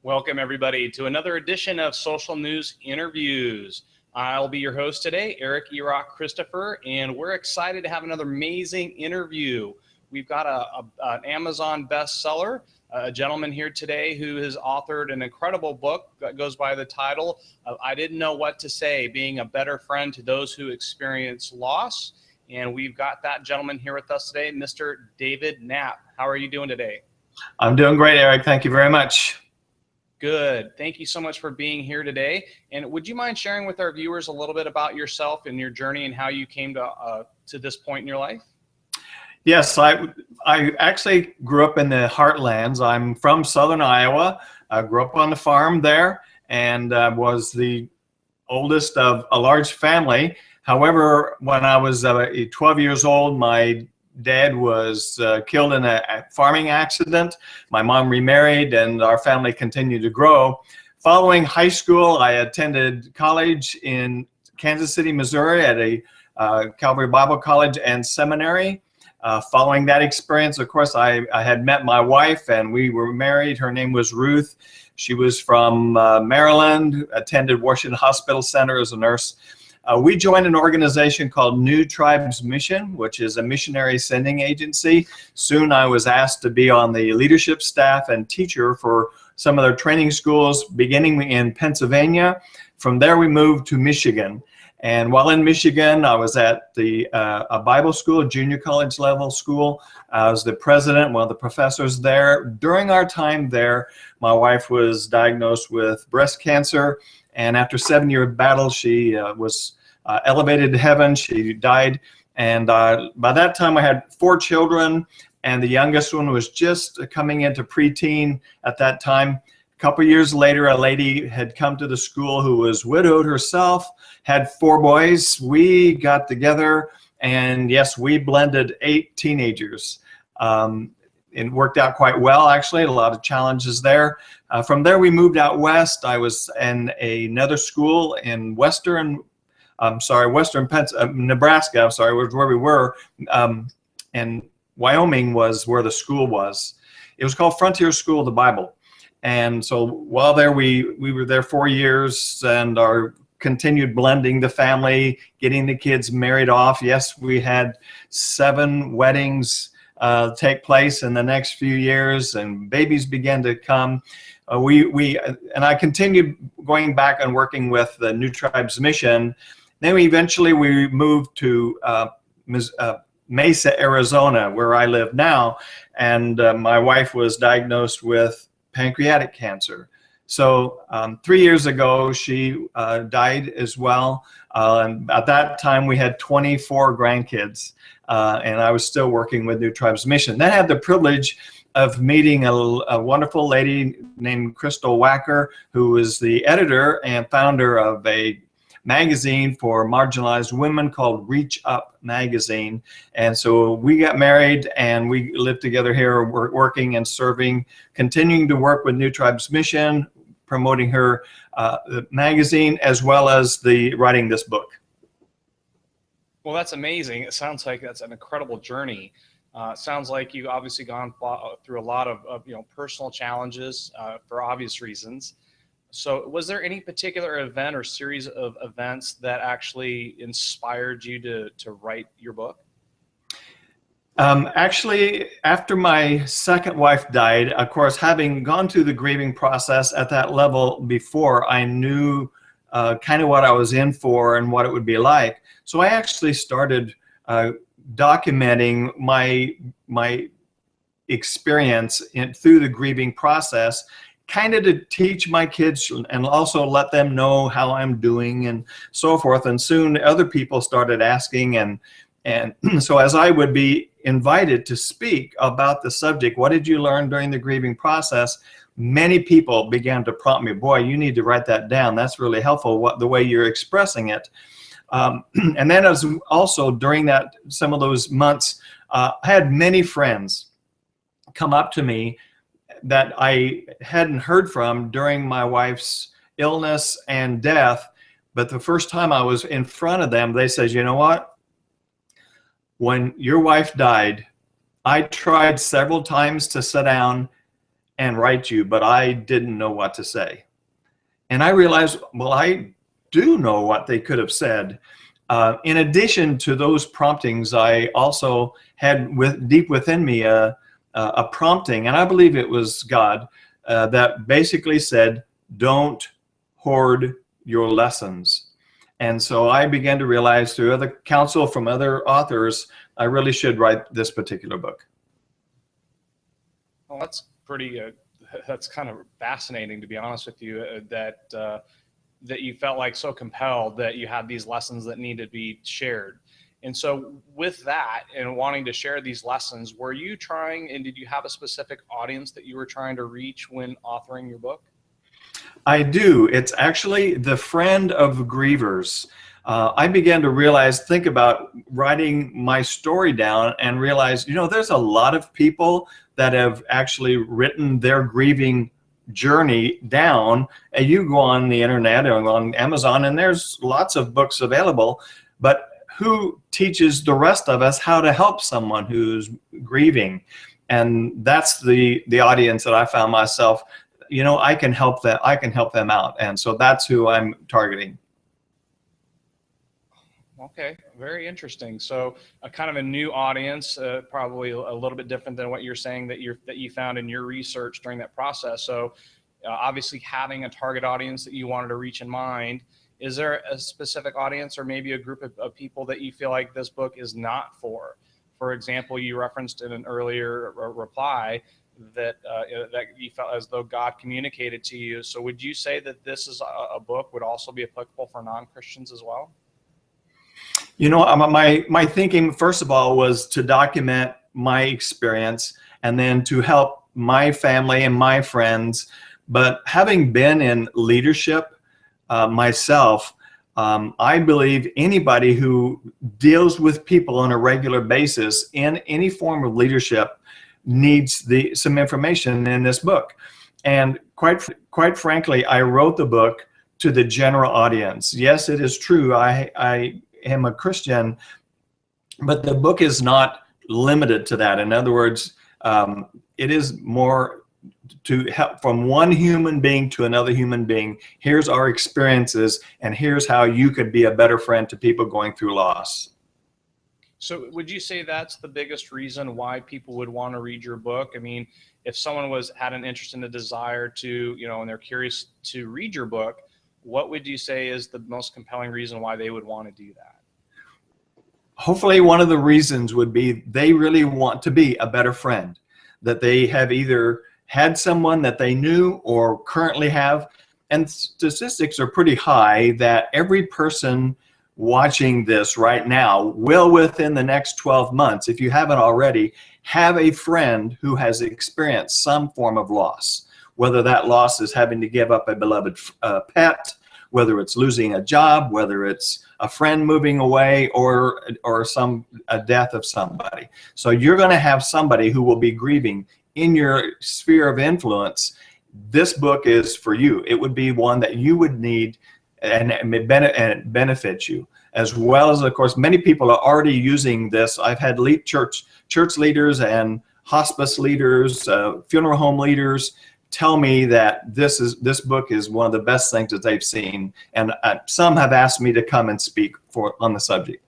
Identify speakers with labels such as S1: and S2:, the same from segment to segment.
S1: Welcome everybody to another edition of Social News Interviews. I'll be your host today, Eric Erock Christopher, and we're excited to have another amazing interview. We've got an Amazon bestseller, a gentleman here today who has authored an incredible book that goes by the title of I Didn't Know What to Say, Being a Better Friend to Those Who Experience Loss. And we've got that gentleman here with us today, Mr. David Knapp. How are you doing today?
S2: I'm doing great, Eric. Thank you very much.
S1: Good. Thank you so much for being here today. And would you mind sharing with our viewers a little bit about yourself and your journey and how you came to this point in your life?
S2: Yes, I actually grew up in the heartlands. I'm from southern Iowa. I grew up on the farm there and was the oldest of a large family. However, when I was 12 years old, my dad was killed in a farming accident. My mom remarried and our family continued to grow. Following high school, I attended college in Kansas City, Missouri at a Calvary Bible College and Seminary. Following that experience, of course, I had met my wife and we were married. Her name was Ruth. She was from Maryland, attended Washington Hospital Center as a nurse. We joined an organization called New Tribes Mission, which is a missionary sending agency. Soon I was asked to be on the leadership staff and teacher for some of their training schools, beginning in Pennsylvania. From there we moved to Michigan. And while in Michigan, I was at a Bible school, a junior college level school. I was the president, one of the professors there. During our time there, my wife was diagnosed with breast cancer. And after 7-year battle, she was elevated to heaven. She died. And by that time, I had 4 children. And the youngest one was just coming into preteen at that time. A couple years later, a lady had come to the school who was widowed herself, had 4 boys. We got together, and yes, we blended 8 teenagers. It worked out quite well, actually. A lot of challenges there. From there, we moved out west. I was in another school in Nebraska. I'm sorry, was where we were. And Wyoming was where the school was. It was called Frontier School of the Bible. And so while there, we were there 4 years and our continued blending the family, getting the kids married off. Yes, we had 7 weddings take place in the next few years, and babies began to come. And I continued going back and working with the New Tribes Mission. Then we moved to Mesa, Arizona, where I live now, and my wife was diagnosed with pancreatic cancer. So 3 years ago, she died as well. And at that time, we had 24 grandkids, and I was still working with New Tribes Mission. Then I had the privilege of meeting a wonderful lady named Crystal Wacker, who is the editor and founder of a magazine for marginalized women called Reach Up Magazine. And so we got married and we lived together here, working and serving, continuing to work with New Tribes Mission, promoting her magazine, as well as writing this book.
S1: Well, that's amazing. It sounds like that's an incredible journey. It sounds like you've obviously gone through a lot of personal challenges for obvious reasons. So was there any particular event or series of events that actually inspired you to write your book?
S2: Actually, after my second wife died, of course, having gone through the grieving process at that level before, I knew kind of what I was in for and what it would be like. So I actually started documenting my experience through the grieving process, kind of to teach my kids and also let them know how I'm doing and so forth. And soon other people started asking, and so as I would be invited to speak about the subject, what did you learn during the grieving process? Many people began to prompt me, boy, you need to write that down. That's really helpful, the way you're expressing it. And then as also during some of those months, I had many friends come up to me that I hadn't heard from during my wife's illness and death. But the first time I was in front of them, they said, you know what? When your wife died, I tried several times to sit down and write you, but I didn't know what to say. And I realized, well, I do know what they could have said. In addition to those promptings, I also had deep within me a prompting, and I believe it was God, that basically said, don't hoard your lessons. And so I began to realize through other counsel from other authors, I really should write this particular book.
S1: Well, that's pretty, that's kind of fascinating, to be honest with you, that you felt like so compelled that you had these lessons that needed to be shared. And so with that and wanting to share these lessons, were you trying, and did you have a specific audience that you were trying to reach when authoring your book?
S2: I do. It's actually the friend of grievers. I began to realize, think about writing my story down and realize, there's a lot of people that have actually written their grieving journey down. And you go on the internet or on Amazon and there's lots of books available, but who teaches the rest of us how to help someone who's grieving? And that's the audience that I found myself, I can help them out. And so that's who I'm targeting.
S1: Okay, very interesting. So a kind of a new audience, probably a little bit different than what you're saying that you found in your research during that process. So obviously having a target audience that you wanted to reach in mind. Is there a specific audience or maybe a group of people that you feel like this book is not for? For example, you referenced in an earlier reply that you felt as though God communicated to you. So would you say that this is a book would also be applicable for non-Christians as well?
S2: My thinking, first of all, was to document my experience and then to help my family and my friends. But having been in leadership myself, I believe anybody who deals with people on a regular basis in any form of leadership needs some information in this book. And quite frankly, I wrote the book to the general audience. Yes, it is true. I am a Christian, but the book is not limited to that. In other words, it is more to help from one human being to another human being. Here's our experiences, and here's how you could be a better friend to people going through loss.
S1: So would you say that's the biggest reason why people would want to read your book? I mean, if someone had an interest and a desire to, and they're curious to read your book, what would you say is the most compelling reason why they would want to do that?
S2: Hopefully one of the reasons would be they really want to be a better friend, that they have either had someone that they knew or currently have. And statistics are pretty high that every person watching this right now will, within the next 12 months, if you haven't already, have a friend who has experienced some form of loss, whether that loss is having to give up a beloved pet, whether it's losing a job, whether it's a friend moving away, or a death of somebody. So you're going to have somebody who will be grieving in your sphere of influence. This book is for you. It would be one that you would need, and it benefits you, as well as, of course, many people are already using this. I've had church leaders and hospice leaders, funeral home leaders tell me that this book is one of the best things that they've seen, and some have asked me to come and speak on the subject.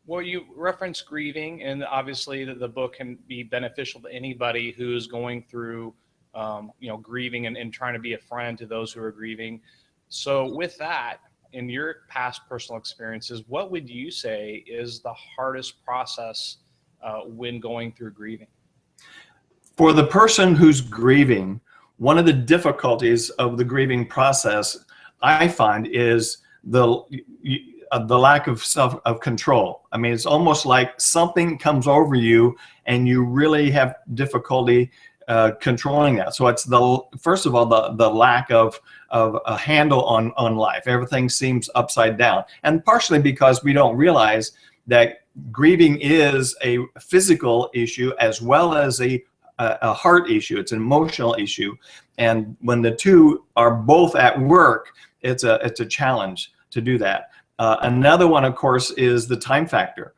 S1: Well, you referenced grieving, and obviously the book can be beneficial to anybody who's going through, grieving and trying to be a friend to those who are grieving. So with that, in your past personal experiences, what would you say is the hardest process when going through grieving?
S2: For the person who's grieving, one of the difficulties of the grieving process, I find, is the lack of control. I mean, it's almost like something comes over you and you really have difficulty controlling that. So it's first of all, the lack of a handle on life. Everything seems upside down. And partially because we don't realize that grieving is a physical issue as well as a heart issue. It's an emotional issue. And when the two are both at work, it's a challenge to do that. Another one, of course, is the time factor.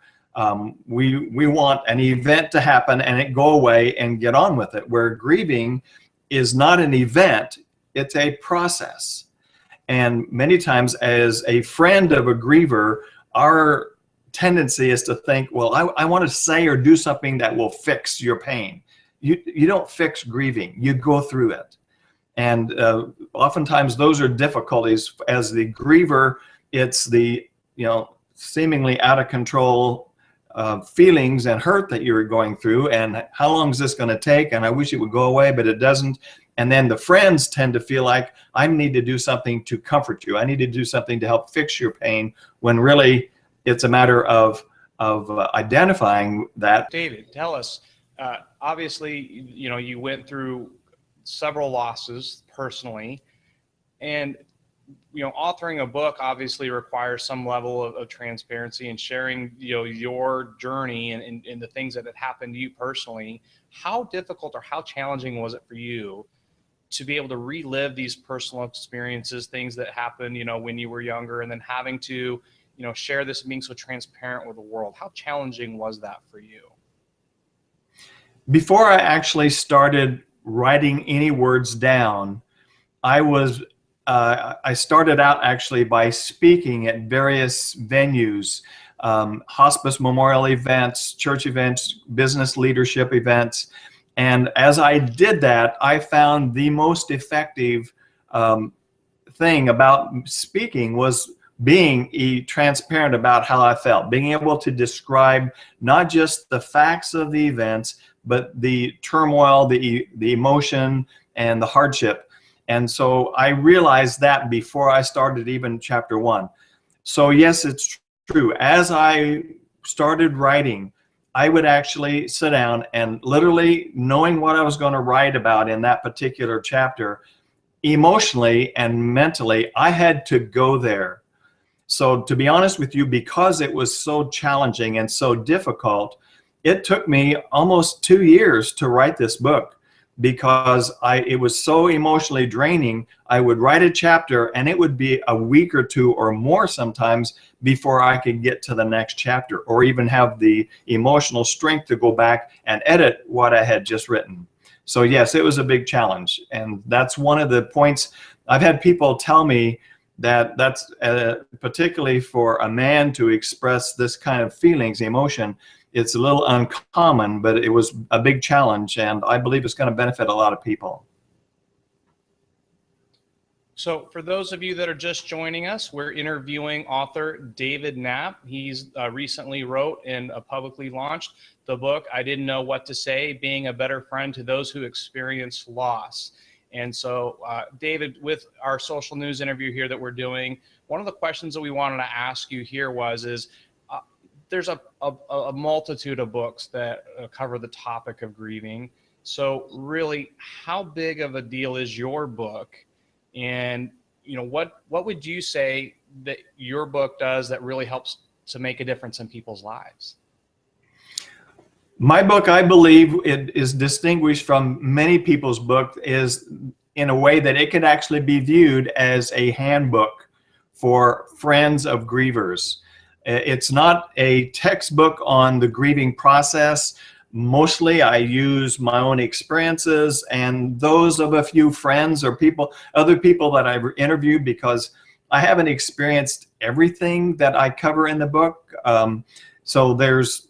S2: We want an event to happen and it go away and get on with it, where grieving is not an event, it's a process. And many times as a friend of a griever, our tendency is to think, well, I want to say or do something that will fix your pain. You don't fix grieving, you go through it. And oftentimes those are difficulties. As the griever, it's the, seemingly out of control feelings and hurt that you're going through, and how long is this going to take, and I wish it would go away, but it doesn't. And then the friends tend to feel like, I need to do something to comfort you, I need to do something to help fix your pain, when really it's a matter of identifying that.
S1: David, tell us, obviously, you went through several losses personally, and authoring a book obviously requires some level of transparency and sharing, your journey and the things that had happened to you personally. How difficult or how challenging was it for you to be able to relive these personal experiences, things that happened, when you were younger, and then having to, share this and being so transparent with the world? How challenging was that for you?
S2: Before I actually started writing any words down, I started out actually by speaking at various venues, hospice memorial events, church events, business leadership events. And as I did that, I found the most effective thing about speaking was being transparent about how I felt, being able to describe not just the facts of the events, but the turmoil, the emotion, and the hardship. And so I realized that before I started even chapter 1. So yes, it's true. As I started writing, I would actually sit down and, literally knowing what I was going to write about in that particular chapter, emotionally and mentally, I had to go there. So to be honest with you, because it was so challenging and so difficult, it took me almost 2 years to write this book, because it was so emotionally draining. I would write a chapter and it would be a week or two or more sometimes before I could get to the next chapter, or even have the emotional strength to go back and edit what I had just written. So yes, it was a big challenge. And that's one of the points. I've had people tell me that that's particularly for a man to express this kind of feelings, emotion, it's a little uncommon, but it was a big challenge, and I believe it's going to benefit a lot of people.
S1: So for those of you that are just joining us, we're interviewing author David Knapp. He's recently wrote and publicly launched the book, I Didn't Know What to Say, Being a Better Friend to Those Who Experience Loss. And so, David, with our social news interview here that we're doing, one of the questions that we wanted to ask you here is there's a multitude of books that cover the topic of grieving. So really, how big of a deal is your book? And what would you say that your book does that really helps to make a difference in people's lives?
S2: My book, I believe, it is distinguished from many people's book is in a way that it could actually be viewed as a handbook for friends of grievers. It's not a textbook on the grieving process. Mostly I use my own experiences and those of a few friends or other people that I've interviewed, because I haven't experienced everything that I cover in the book. So there's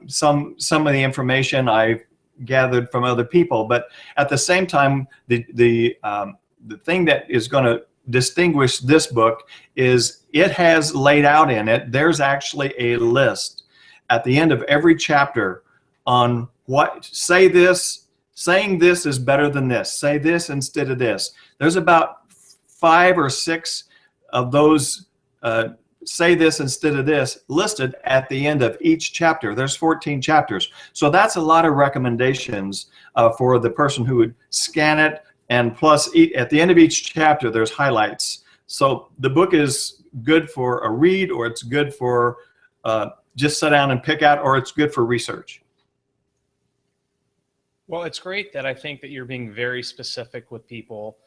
S2: some of the information I've gathered from other people, but at the same time, the thing that is going to distinguish this book is it has laid out in it, there's actually a list at the end of every chapter on saying this is better than this, say this instead of this. There's about 5 or 6 of those say this instead of this listed at the end of each chapter. There's 14 chapters. So that's a lot of recommendations for the person who would scan it. And plus, at the end of each chapter, there's highlights. So the book is good for a read, or it's good for just sit down and pick out, or it's good for research.
S1: Well, it's great that I think that you're being very specific with people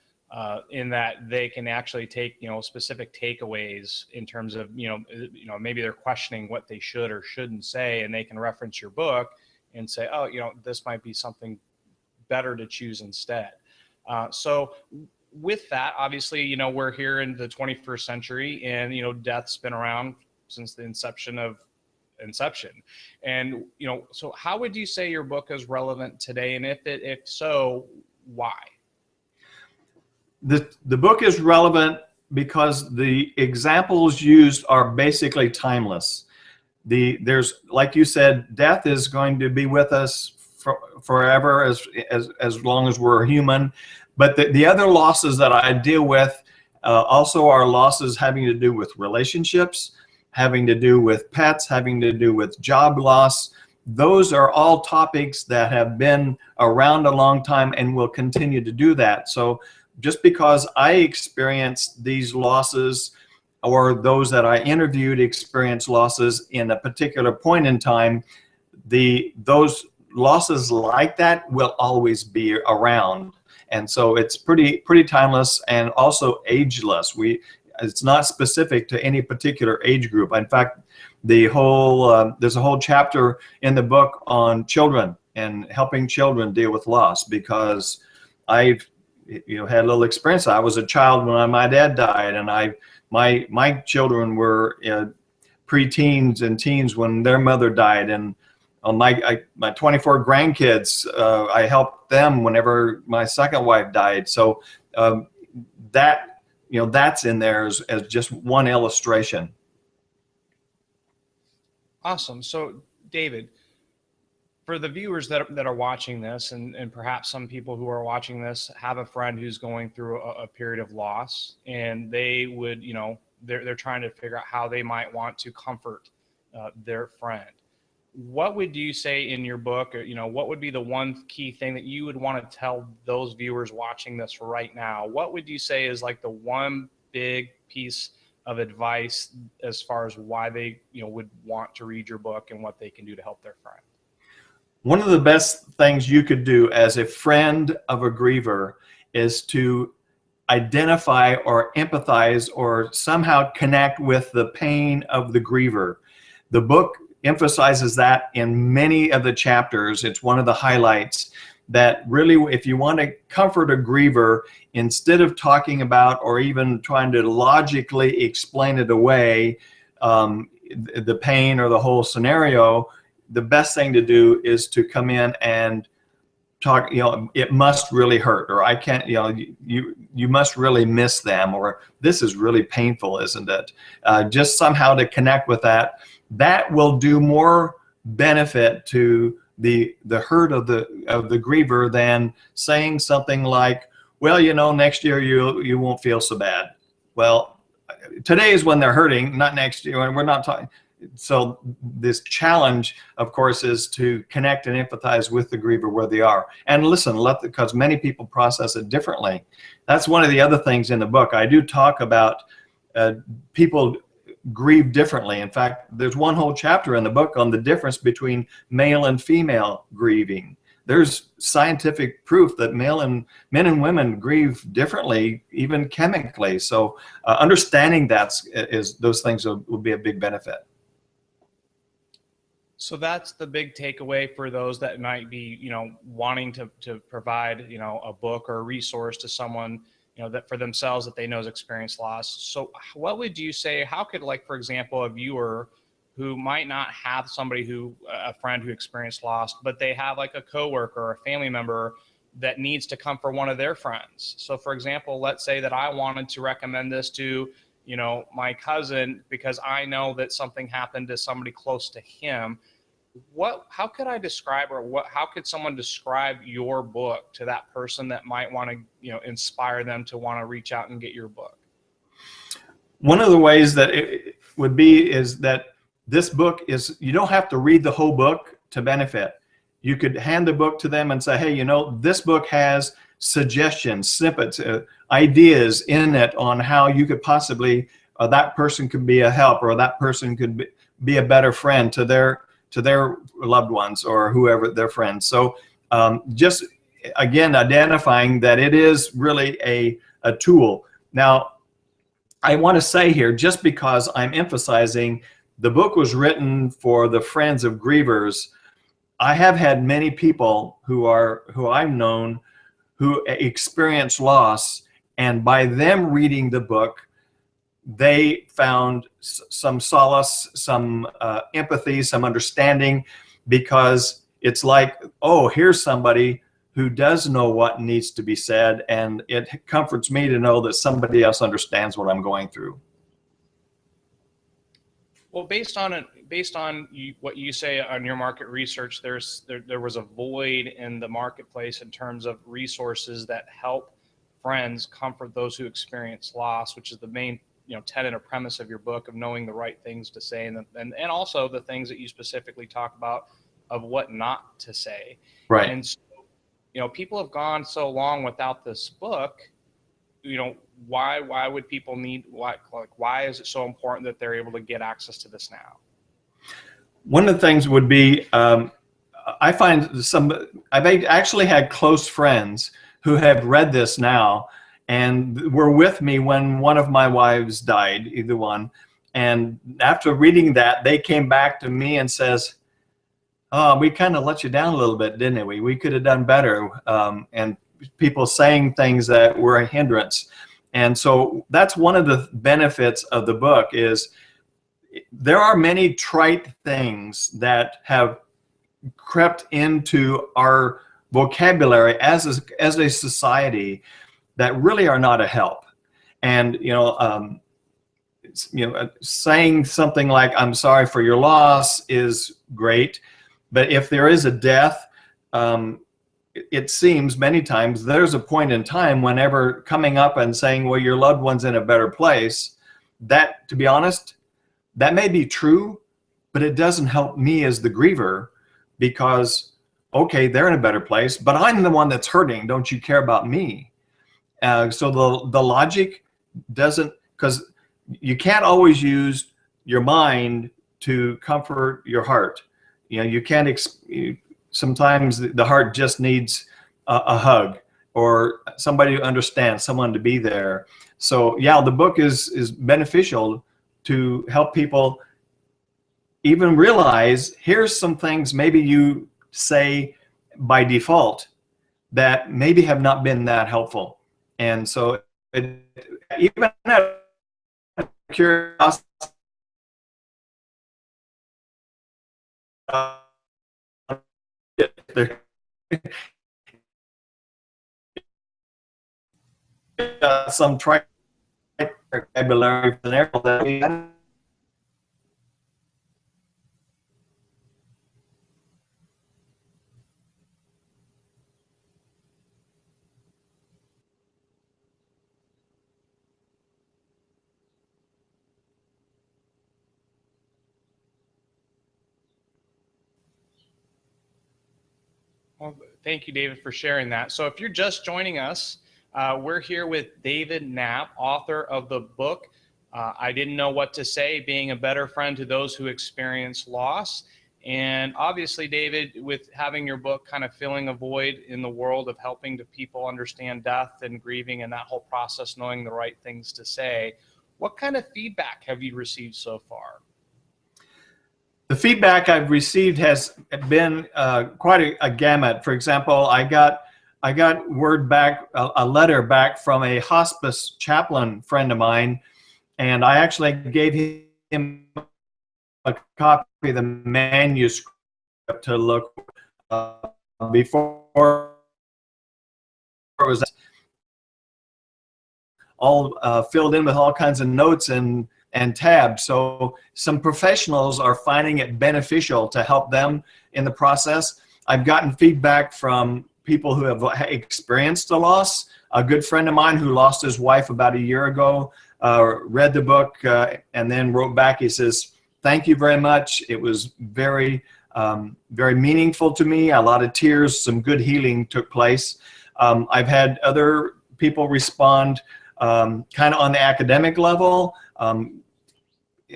S1: in that they can actually take, specific takeaways in terms of, maybe they're questioning what they should or shouldn't say, and they can reference your book and say, oh, this might be something better to choose instead. So with that, obviously, we're here in the 21st century, and, death's been around since the inception. And, so how would you say your book is relevant today? And if so, why?
S2: The book is relevant because the examples used are basically timeless. There's, like you said, death is going to be with us forever, as long as we're human. But the other losses that I deal with also are losses having to do with relationships, having to do with pets, having to do with job loss. Those are all topics that have been around a long time and will continue to do that. So just because I experienced these losses, or those that I interviewed experienced losses in a particular point in time, those losses like that will always be around. And so it's pretty timeless and also ageless. It's not specific to any particular age group. In fact, there's a whole chapter in the book on children and helping children deal with loss, because I've had a little experience. I was a child when my dad died, and my children were pre-teens and teens when their mother died, and my 24 grandkids, I helped them whenever my second wife died. So that's in there as just one illustration.
S1: Awesome. So David, for the viewers that are watching this, and perhaps some people who are watching this have a friend who's going through a period of loss, and they would, they're trying to figure out how they might want to comfort their friend. What would you say in your book, or, what would be the one key thing that you would want to tell those viewers watching this right now? What would you say is like the one big piece of advice as far as why they, would want to read your book and what they can do to help their friend?
S2: One of the best things you could do as a friend of a griever is to identify or empathize or somehow connect with the pain of the griever. The book emphasizes that in many of the chapters. It's one of the highlights that really, if you want to comfort a griever, instead of talking about or even trying to logically explain it away, the pain or the whole scenario, the best thing to do is to come in and talk, it must really hurt, or I can't, you must really miss them, or this is really painful, isn't it? Just somehow to connect with that. That will do more benefit to the hurt of the griever than saying something like, well, next year you won't feel so bad. Well, today is when they're hurting, not next year, and we're not talking. So this challenge, of course, is to connect and empathize with the griever where they are, and listen, because many people process it differently. That's one of the other things in the book. I do talk about people grieve differently. In fact, there's one whole chapter in the book on the difference between male and female grieving. There's scientific proof that men and women grieve differently, even chemically. So understanding those things will be a big benefit.
S1: So that's the big takeaway for those that might be, wanting to provide, a book or a resource to someone, that for themselves that they know has experienced loss. So what would you say, how could, like, for example, a viewer who might not have a friend who experienced loss, but they have like a coworker or a family member that needs to comfort one of their friends? So for example, let's say that I wanted to recommend this to, my cousin, because I know that something happened to somebody close to him. How could I describe, or how could someone describe your book to that person that might want to, inspire them to want to reach out and get your book?
S2: One of the ways that it would be is that this book is, you don't have to read the whole book to benefit. You could hand the book to them and say, hey, this book has suggestions, snippets, ideas in it on how you could possibly, that person could be a help, or that person could be a better friend to their loved ones or whoever, their friends. So just again, identifying that it is really a tool. Now, I want to say here, just because I'm emphasizing the book was written for the friends of grievers, I have had many people who I've known who experience loss, and by them reading the book, they found some solace, some empathy, some understanding, because it's like, oh, here's somebody who does know what needs to be said, and it comforts me to know that somebody else understands what I'm going through.
S1: Well, based on what you say on your market research, there was a void in the marketplace in terms of resources that help friends comfort those who experience loss, which is the main tenet or premise of your book, of knowing the right things to say, and also the things that you specifically talk about of what not to say.
S2: Right.
S1: And so, people have gone so long without this book. Why would people need, why is it so important that they're able to get access to this now?
S2: One of the things would be, I find I've actually had close friends who have read this now and were with me when one of my wives died, either one. And after reading that, they came back to me and says, oh, we kind of let you down a little bit, didn't we? We could have done better. And people saying things that were a hindrance. And so that's one of the benefits of the book, is there are many trite things that have crept into our vocabulary as a society that really are not a help. And saying something like, I'm sorry for your loss, is great, but if there is a death, it seems many times there's a point in time whenever coming up and saying, well, your loved one's in a better place, that, to be honest, that may be true, but it doesn't help me as the griever, because, okay, they're in a better place, but I'm the one that's hurting. Don't you care about me? So the logic doesn't, because you can't always use your mind to comfort your heart. You can't, sometimes the heart just needs a hug, or somebody to understand, someone to be there. So yeah, the book is beneficial to help people even realize, here's some things maybe you say by default that maybe have not been that helpful. And so even out of curiosity, some trite vocabulary that we had.
S1: Well, thank you, David, for sharing that. So if you're just joining us, we're here with David Knapp, author of the book, I Didn't Know What to Say, Being a Better Friend to Those Who Experience Loss. And obviously, David, with having your book kind of filling a void in the world of helping to people understand death and grieving and that whole process, knowing the right things to say, what kind of feedback have you received so far?
S2: The feedback I've received has been quite a gamut. For example, I got word back, a letter back from a hospice chaplain friend of mine, and I actually gave him a copy of the manuscript to look before it was all filled in with all kinds of notes and tabs. So some professionals are finding it beneficial to help them in the process. I've gotten feedback from people who have experienced a loss. A good friend of mine who lost his wife about a year ago read the book and then wrote back. He says, thank you very much. It was very, very meaningful to me. A lot of tears, some good healing took place. I've had other people respond kind of on the academic level.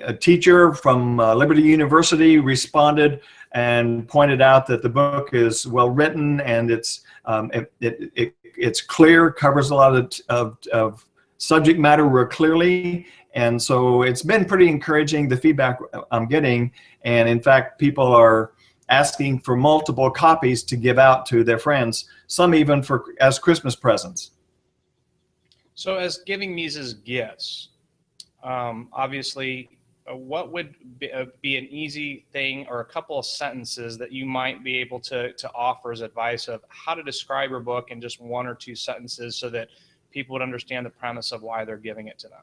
S2: a teacher from Liberty University responded and pointed out that the book is well written, and it's clear, covers a lot of subject matter real clearly. And so it's been pretty encouraging, the feedback I'm getting. And in fact, people are asking for multiple copies to give out to their friends, some even as Christmas presents.
S1: So as giving these as gifts, obviously, what would be an easy thing or a couple of sentences that you might be able to offer as advice of how to describe your book in just 1 or 2 sentences so that people would understand the premise of why they're giving it to them?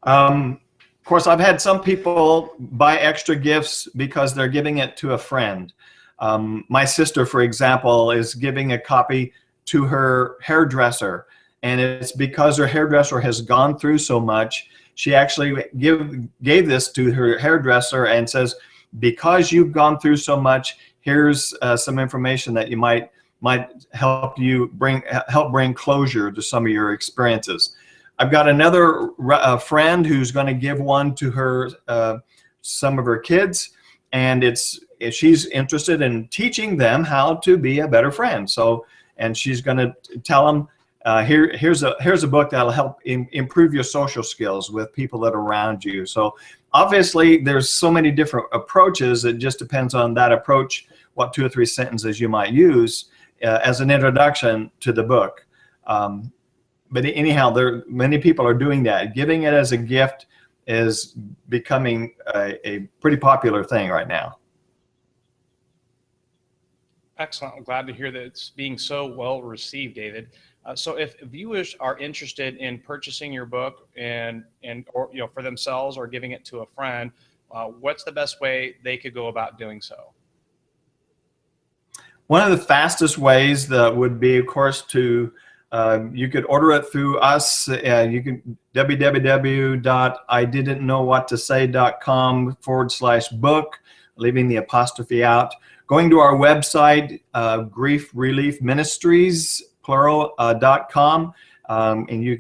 S2: Of course, I've had some people buy extra gifts because they're giving it to a friend. My sister, for example, is giving a copy to her hairdresser, and it's because her hairdresser has gone through so much. She actually gave this to her hairdresser and says, because you've gone through so much, here's some information that you might help bring closure to some of your experiences. I've got another friend who's going to give one to her, some of her kids, and she's interested in teaching them how to be a better friend. So, and she's going to tell them, here's a book that'll help improve your social skills with people that are around you. So obviously there's so many different approaches. It just depends on that approach, what 2 or 3 sentences you might use as an introduction to the book. But anyhow, many people are doing that. Giving it as a gift is becoming a pretty popular thing right now.
S1: Excellent. I'm glad to hear that it's being so well received, David. So if viewers are interested in purchasing your book or for themselves or giving it to a friend, what's the best way they could go about doing so?
S2: One of the fastest ways that would be, of course, to you could order it through us. You can www.ididn'tknowwhattosay.com/book, leaving the apostrophe out. Going to our website, Grief Relief Ministries, plural.com, and you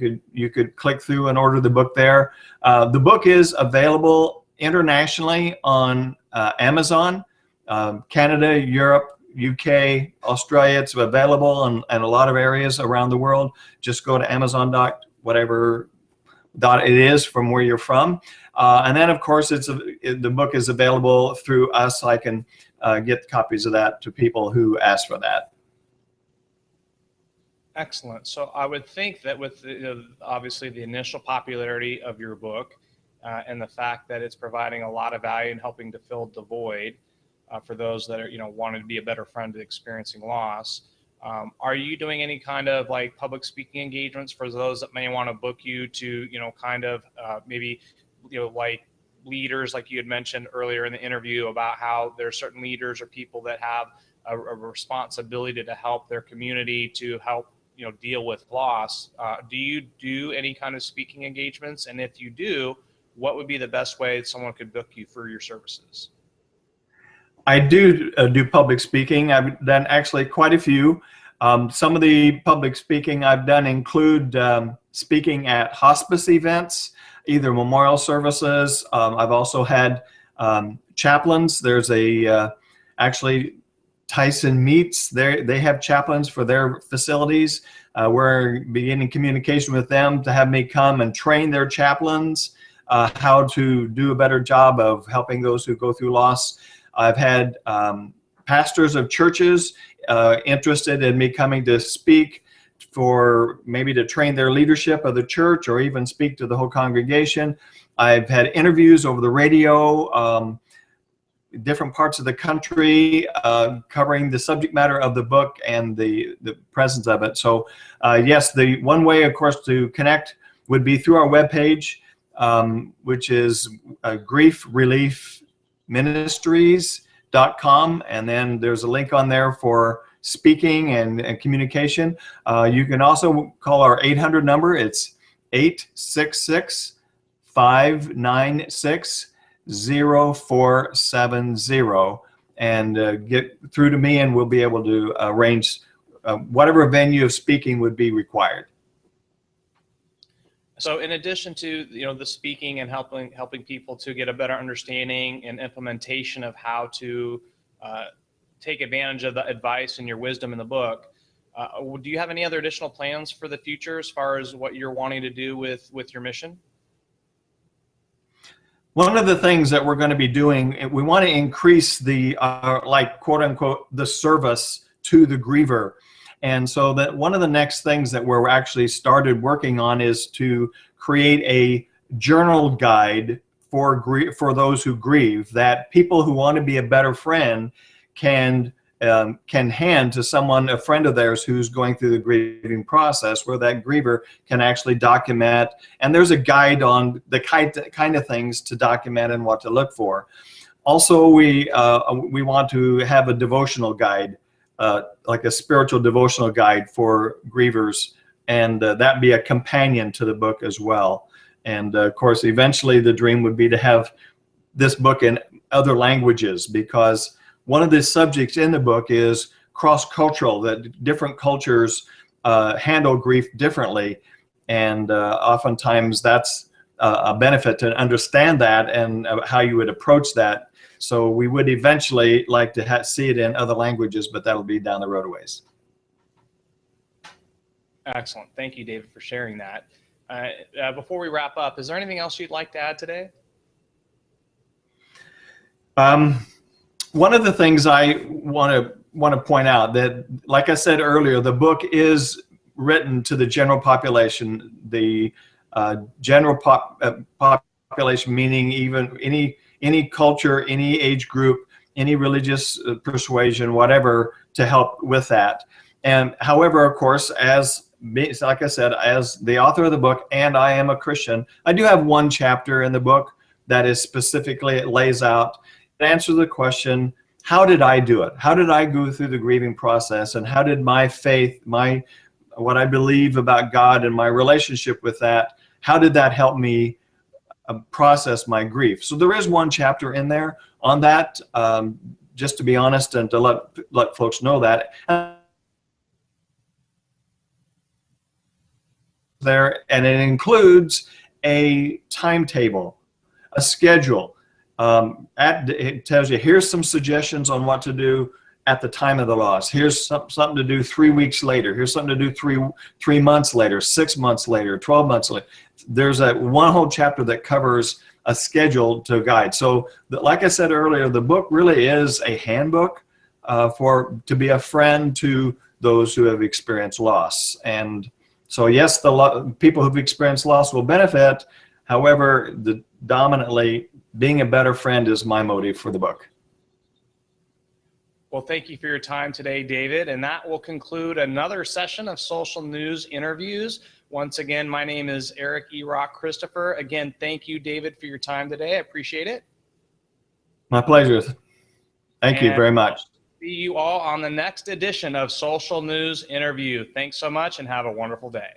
S2: could click through and order the book there. The book is available internationally on Amazon, Canada, Europe, UK, Australia. It's available in a lot of areas around the world. Just go to Amazon whatever it is from where you're from. And then, of course, the book is available through us. I can get copies of that to people who ask for that.
S1: Excellent. So I would think that with obviously the initial popularity of your book and the fact that it's providing a lot of value in helping to fill the void for those that are wanting to be a better friend to experiencing loss, are you doing any kind of like public speaking engagements for those that may want to book you to kind of maybe like leaders, like you had mentioned earlier in the interview about how there are certain leaders or people that have a responsibility to help their community to help deal with loss? Do you do any kind of speaking engagements? And if you do, what would be the best way someone could book you for your services?
S2: I do public speaking. I've done actually quite a few. Some of the public speaking I've done include speaking at hospice events, either memorial services. I've also had chaplains. There's actually Tyson Meats. They have chaplains for their facilities. We're beginning communication with them to have me come and train their chaplains how to do a better job of helping those who go through loss. I've had pastors of churches interested in me coming to speak for maybe to train their leadership of the church or even speak to the whole congregation. I've had interviews over the radio, different parts of the country, covering the subject matter of the book and the presence of it. So yes, the one way, of course, to connect would be through our webpage, which is griefreliefministries.com, and then there's a link on there for speaking and communication. You can also call our 800 number. It's 866-596-0470, and get through to me, and we'll be able to arrange whatever venue of speaking would be required.
S1: So in addition to, the speaking and helping people to get a better understanding and implementation of how to take advantage of the advice and your wisdom in the book, do you have any other additional plans for the future as far as what you're wanting to do with your mission?
S2: One of the things that we're going to be doing, we want to increase the, like, quote unquote, the service to the griever. And so that one of the next things that we're actually started working on is to create a journal guide for those who grieve, that people who want to be a better friend can hand to someone, a friend of theirs who's going through the grieving process, where that griever can actually document, and there's a guide on the kind of things to document and what to look for. Also, we want to have a devotional guide, like a spiritual devotional guide for grievers, and that be a companion to the book as well. And of course, eventually the dream would be to have this book in other languages, because one of the subjects in the book is cross-cultural, that different cultures handle grief differently. And oftentimes that's a benefit to understand that and how you would approach that. So we would eventually like to see it in other languages, but that'll be down the road a ways.
S1: Excellent. Thank you, David, for sharing that. Before we wrap up, is there anything else you'd like to add today?
S2: One of the things I want to point out, that, like I said earlier, the book is written to the general population, the general population, meaning even any culture, any age group, any religious persuasion, whatever, to help with that. And however, of course, like I said, as the author of the book, and I am a Christian, I do have one chapter in the book that is specifically, it lays out, it answers the question, how did I do it? How did I go through the grieving process? And how did my faith, what I believe about God and my relationship with that, how did that help me process my grief? So there is one chapter in there on that, just to be honest and to let folks know that. There, and it includes a timetable, a schedule. It tells you, here's some suggestions on what to do at the time of the loss. Here's something to do 3 weeks later. Here's something to do three months later, 6 months later, 12 months later. There's one whole chapter that covers a schedule to guide. So, like I said earlier, the book really is a handbook to be a friend to those who have experienced loss. And so, yes, the people who've experienced loss will benefit. However, dominantly, being a better friend is my motive for the book.
S1: Well, thank you for your time today, David. And that will conclude another session of Social News Interviews. Once again, my name is Eric E. Rock Christopher. Again, thank you, David, for your time today. I appreciate it.
S2: My pleasure. Thank you very much.
S1: See you all on the next edition of Social News Interview. Thanks so much and have a wonderful day.